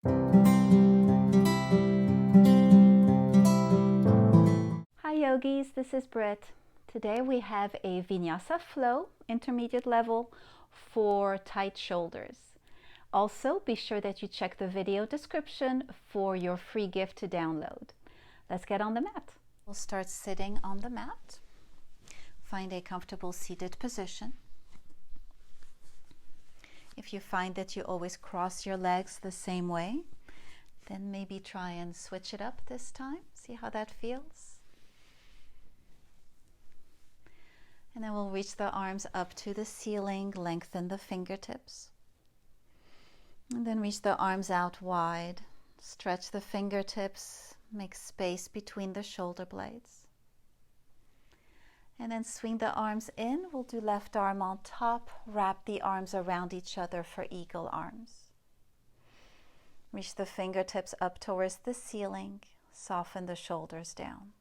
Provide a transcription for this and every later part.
Hi yogis, this is Britt. Today we have a Vinyasa flow, intermediate level for tight shoulders. Also, be sure that you check the video description for your free gift to download. Let's get on the mat. We'll start sitting on the mat. Find a comfortable seated position. If you find that you always cross your legs the same way, then maybe try and switch it up this time. See how that feels. And then we'll reach the arms up to the ceiling, lengthen the fingertips. And then reach the arms out wide. Stretch the fingertips, make space between the shoulder blades. And then swing the arms in. We'll do left arm on top. Wrap the arms around each other for eagle arms. Reach the fingertips up towards the ceiling. Soften the shoulders down.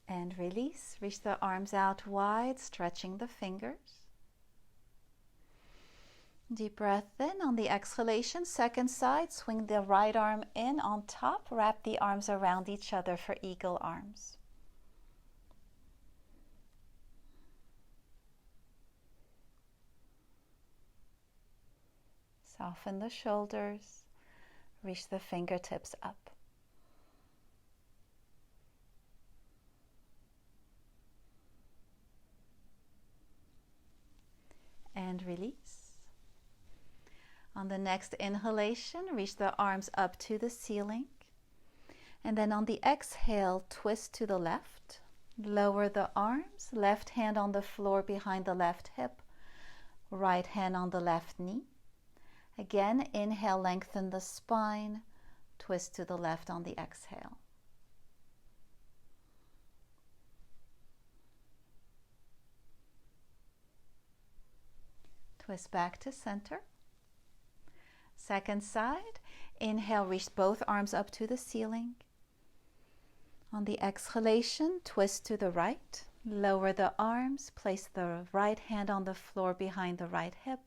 And release. Reach the arms out wide, stretching the fingers. Deep breath in. On the exhalation, second side, swing the right arm in on top. Wrap the arms around each other for eagle arms. Soften the shoulders. Reach the fingertips up. And release. On the next inhalation, reach the arms up to the ceiling. And then on the exhale, twist to the left. Lower the arms, left hand on the floor behind the left hip, right hand on the left knee. Again, inhale, lengthen the spine, twist to the left on the exhale. Twist back to center. Second side, inhale, reach both arms up to the ceiling. On the exhalation, twist to the right. Lower the arms, place the right hand on the floor behind the right hip,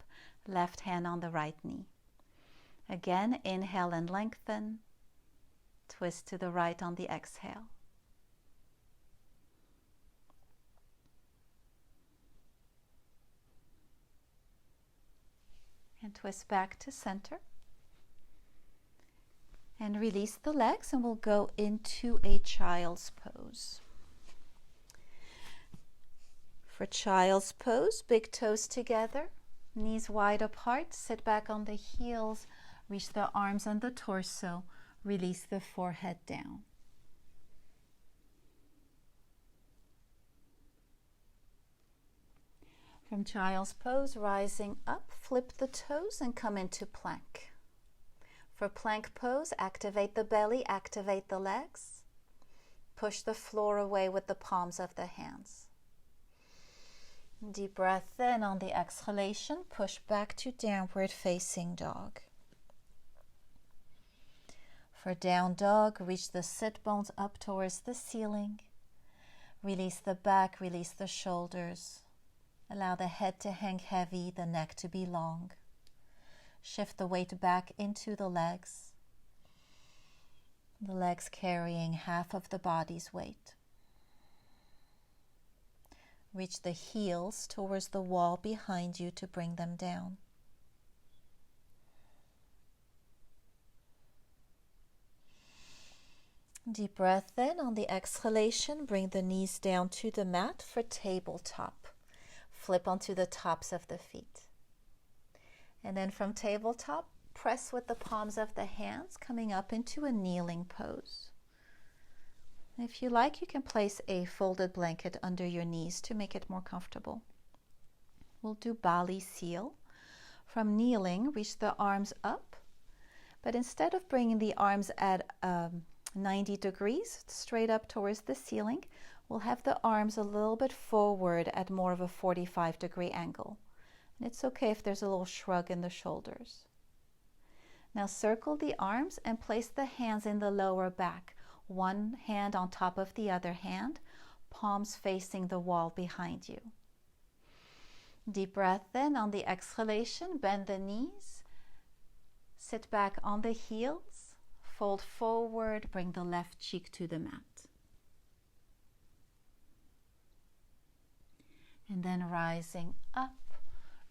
left hand on the right knee. Again, inhale and lengthen. Twist to the right on the exhale. And twist back to center. And release the legs, and we'll go into a child's pose. For child's pose, big toes together, knees wide apart, sit back on the heels, reach the arms and the torso, release the forehead down. From child's pose, rising up, flip the toes and come into plank. For plank pose, activate the belly, activate the legs. Push the floor away with the palms of the hands. Deep breath in. On the exhalation, push back to downward facing dog. For down dog, reach the sit bones up towards the ceiling. Release the back, release the shoulders. Allow the head to hang heavy, the neck to be long. Shift the weight back into the legs carrying half of the body's weight. Reach the heels towards the wall behind you to bring them down. Deep breath in. On the exhalation, bring the knees down to the mat for tabletop. Flip onto the tops of the feet. And then from tabletop, press with the palms of the hands, coming up into a kneeling pose. If you like, you can place a folded blanket under your knees to make it more comfortable. We'll do Bali Seal. From kneeling, reach the arms up, but instead of bringing the arms at 90 degrees straight up towards the ceiling, we'll have the arms a little bit forward at more of a 45-degree angle. And it's okay if there's a little shrug in the shoulders. Now circle the arms and place the hands in the lower back, One hand on top of the other hand, palms facing the wall behind you. Deep breath in. On the exhalation, bend the knees, sit back on the heels, fold forward, bring the left cheek to the mat. And then rising up,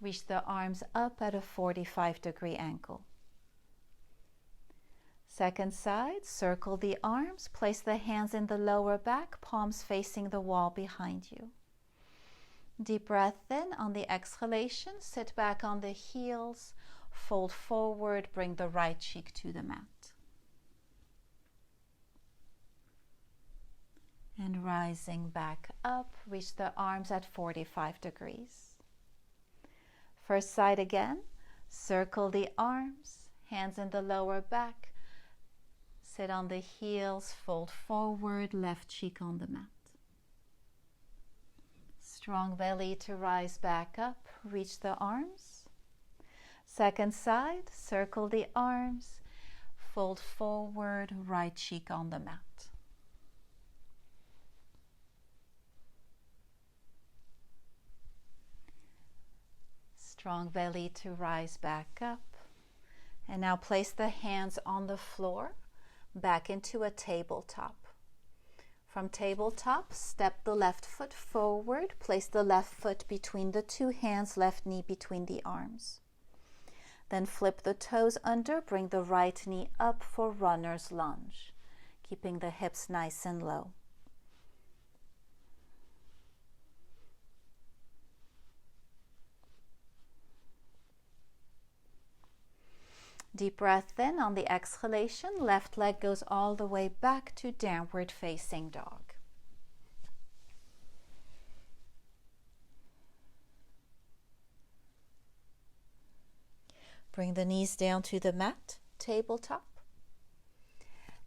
reach the arms up at a 45-degree angle. Second side, circle the arms, place the hands in the lower back, palms facing the wall behind you. Deep breath in. On the exhalation, sit back on the heels, fold forward, bring the right cheek to the mat. And rising back up, reach the arms at 45 degrees. First side again, circle the arms, hands in the lower back, sit on the heels, fold forward, left cheek on the mat. Strong belly to rise back up, reach the arms. Second side, circle the arms, fold forward, right cheek on the mat. Strong belly to rise back up. And now place the hands on the floor, back into a tabletop. From tabletop, step the left foot forward, place the left foot between the two hands, left knee between the arms. Then flip the toes under, bring the right knee up for runner's lunge, keeping the hips nice and low. Deep breath in. On the exhalation, left leg goes all the way back to downward facing dog. Bring the knees down to the mat, tabletop.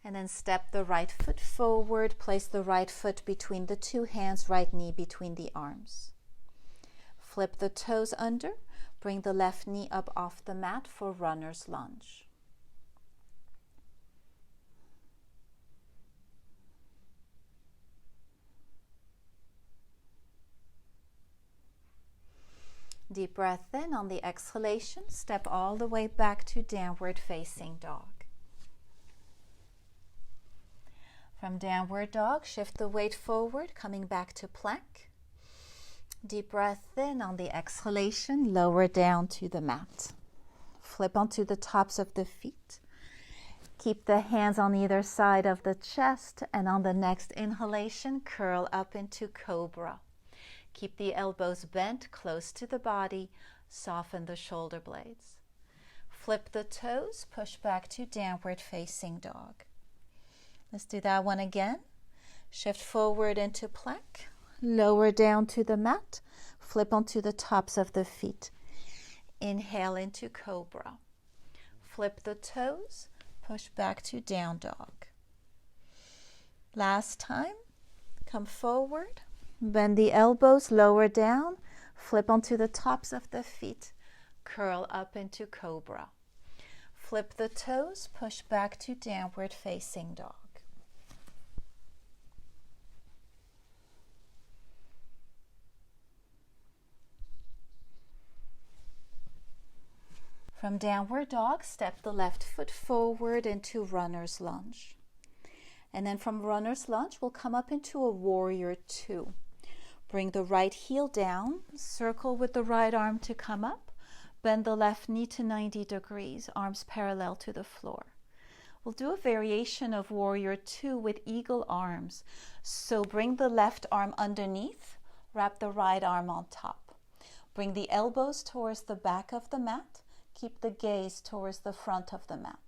And then step the right foot forward, place the right foot between the two hands, right knee between the arms. Flip the toes under. Bring the left knee up off the mat for runner's lunge. Deep breath in. On the exhalation, step all the way back to downward facing dog. From downward dog, shift the weight forward, coming back to plank. Deep breath in. On the exhalation, lower down to the mat. Flip onto the tops of the feet. Keep the hands on either side of the chest, and on the next inhalation, curl up into cobra. Keep the elbows bent close to the body, soften the shoulder blades. Flip the toes, push back to downward facing dog. Let's do that one again. Shift forward into plank. Lower down to the mat, flip onto the tops of the feet. Inhale into cobra. Flip the toes, push back to down dog. Last time, come forward, bend the elbows, lower down, flip onto the tops of the feet, curl up into cobra. Flip the toes, push back to downward facing dog. From downward dog, step the left foot forward into runner's lunge. And then from runner's lunge, we'll come up into a warrior two. Bring the right heel down, circle with the right arm to come up, bend the left knee to 90 degrees, arms parallel to the floor. We'll do a variation of warrior two with eagle arms. So bring the left arm underneath, wrap the right arm on top. Bring the elbows towards the back of the mat. Keep the gaze towards the front of the mat.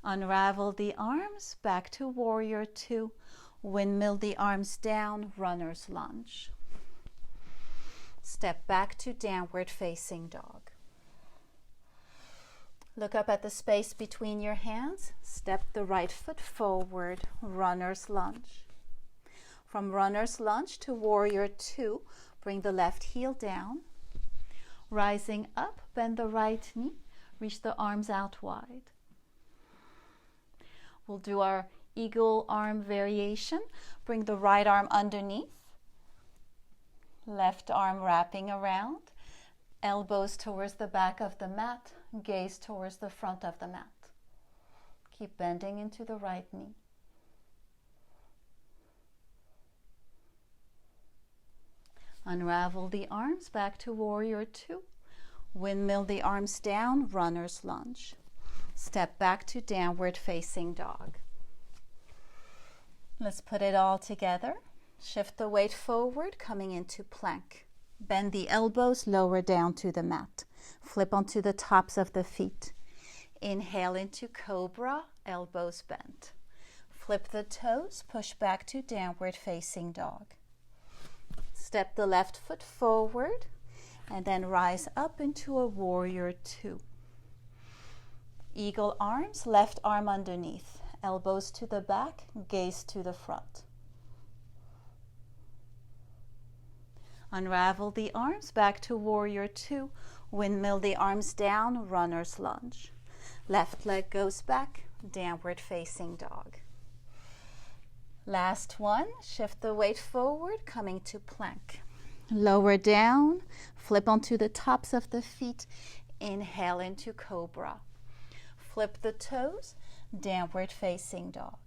Unravel the arms, back to warrior two. Windmill the arms down, runner's lunge. Step back to downward facing dog. Look up at the space between your hands. Step the right foot forward, runner's lunge. From runner's lunge to warrior two, bring the left heel down. Rising up, bend the right knee, Reach the arms out wide. We'll do our eagle arm variation. Bring the right arm underneath. Left arm wrapping around. Elbows towards the back of the mat. Gaze towards the front of the mat. Keep bending into the right knee. Unravel the arms back to warrior two. Windmill the arms down, runner's lunge. Step back to downward facing dog. Let's put it all together. Shift the weight forward, coming into plank. Bend the elbows lower down to the mat. Flip onto the tops of the feet. Inhale into cobra, elbows bent. Flip the toes, push back to downward facing dog. Step the left foot forward and then rise up into a warrior two. Eagle arms, left arm underneath. Elbows to the back, gaze to the front. Unravel the arms back to warrior two. Windmill the arms down, runner's lunge. Left leg goes back, downward facing dog. Last one, shift the weight forward, coming to plank. Lower down, flip onto the tops of the feet. Inhale into cobra. Flip the toes, downward facing dog.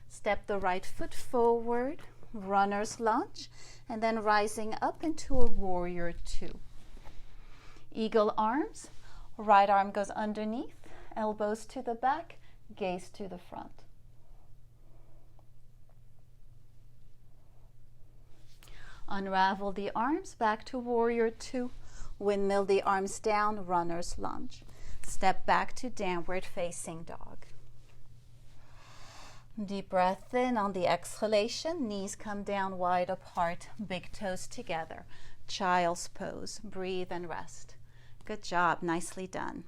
Step the right foot forward, runner's lunge, and then rising up into a warrior two. Eagle arms, right arm goes underneath, elbows to the back, gaze to the front. Unravel the arms back to warrior two. Windmill the arms down, runner's lunge. Step back to downward facing dog. Deep breath in. On the exhalation, knees come down wide apart, big toes together. Child's pose. Breathe and rest. Good job. Nicely done.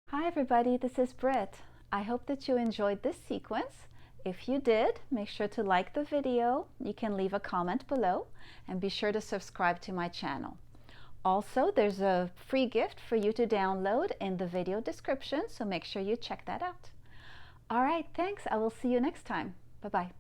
Hi everybody, this is Britt. I hope that you enjoyed this sequence. If you did, make sure to like the video. You can leave a comment below and be sure to subscribe to my channel. Also, there's a free gift for you to download in the video description, so make sure you check that out. All right, thanks. I will see you next time. Bye-bye.